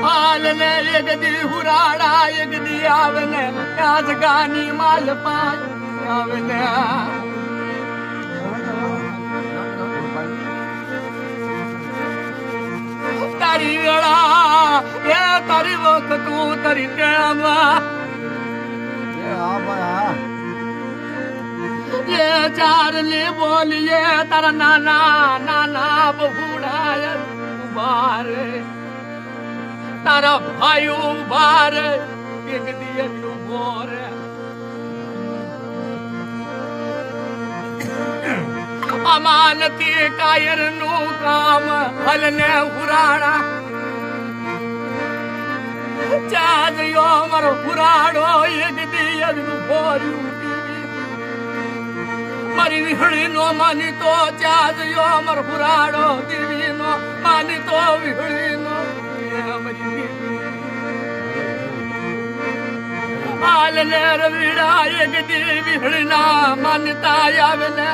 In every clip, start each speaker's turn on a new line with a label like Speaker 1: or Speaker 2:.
Speaker 1: हाल ने एक दी हुराड़ा एक दी आवने आज गानी माल पास आवने तारी वेड़ा ये तारी वक्त तू तारी टेमा ये चार ने बोलिए तारा नाना नाना बबूढ़ा उबार तारा भाई उबार एक दिए बोर अमानती कायर नु काम हलने हुराड़ा चाज यो मर हुराड़ो एक दिए बोर मरी विहड़ी नो मानी तो चाज यो मर हुराड़ो दिवी नो मानी तो विहड़ी नो हाल ने रविड़ा एक दी विहड़ी ना मानता यावने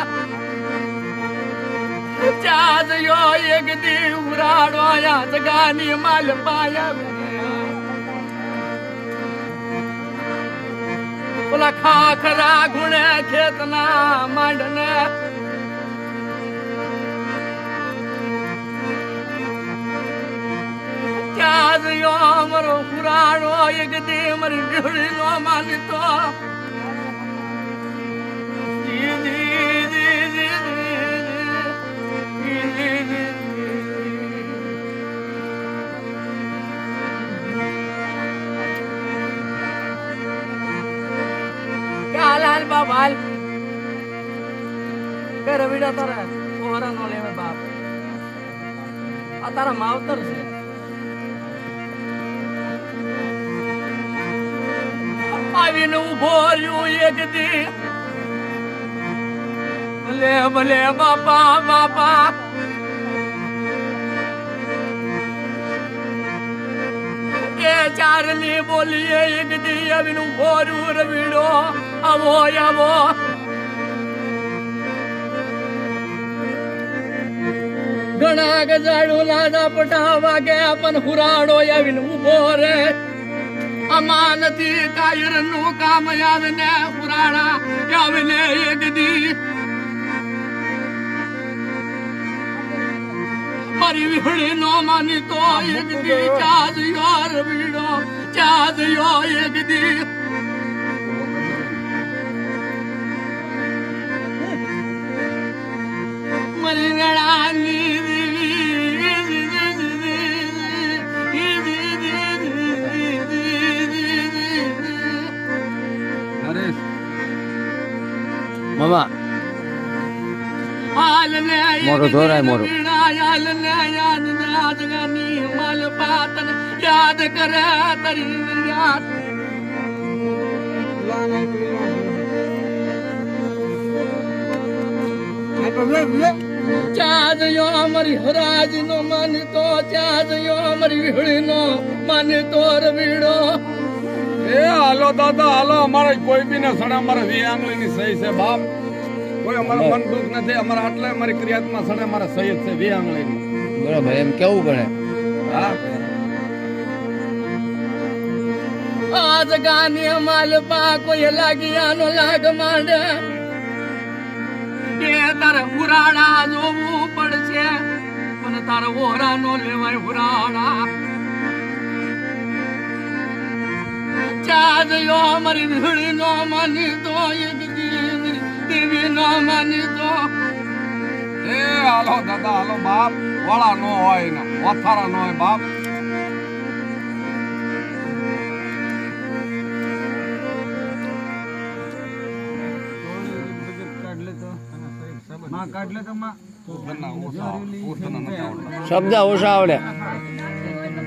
Speaker 1: चाज यो एक दी हुराड़ो या जगानी माल पाया बोला खाखरा गुणे खेतना मांडने चाज यो मरो पुराणो एक दी मरी बिहड़ी नो मानी तो लाल बाबाल कर विड़ा तारा ओरा नोले में बाप आ तारा मावतर से आविन उभोर्यू एक दी भले भले बापा बापा ये चारनी बोलिए एक दी अविन उभोर्यू रविड़ो आवो आवो घणा गजाडू लादा पटावा गे अपन हुराड़ो याविन उभो रे अमानती कायर नु काम यावने हुराड़ा यावने एक दी मरी विहड़ी नो मानी तो एक दी चाज यो रविड़ो चाज यो एक दी
Speaker 2: मामा मोरो जोर है मोरो
Speaker 1: मल पातन याद करे तरी याद चाज यो मरी हराज नो मन तो चाज यो मरी विहड़ी नो मन तो रविड़ो
Speaker 3: ए हालो दादा हालो हमारे कोई भी ना सड़े हमारे वी आंगली नहीं सही से बाप कोई हमारा मन दुख न दे हमारा आटले हमारी क्रियात्मा सड़े हमारा सही से वी आंगली नहीं
Speaker 2: बरो भाई हम केवू पड़े
Speaker 3: हां
Speaker 1: आज गानी माल पा कोई लागिया नो लाग मांडे ये तार हुराड़ा जोवू पड़छे पण तार ओरा नो लेवाय हुराड़ा चाज यो मरी विहड़ी नो मानी तो एक देवी नो मानी तो
Speaker 3: ए हालो दादा हालो बाप वाला नो होय ना वाथारा नो होय बाप
Speaker 4: काढले तर मग
Speaker 3: शब्द
Speaker 2: शब्द ओशा आवड्या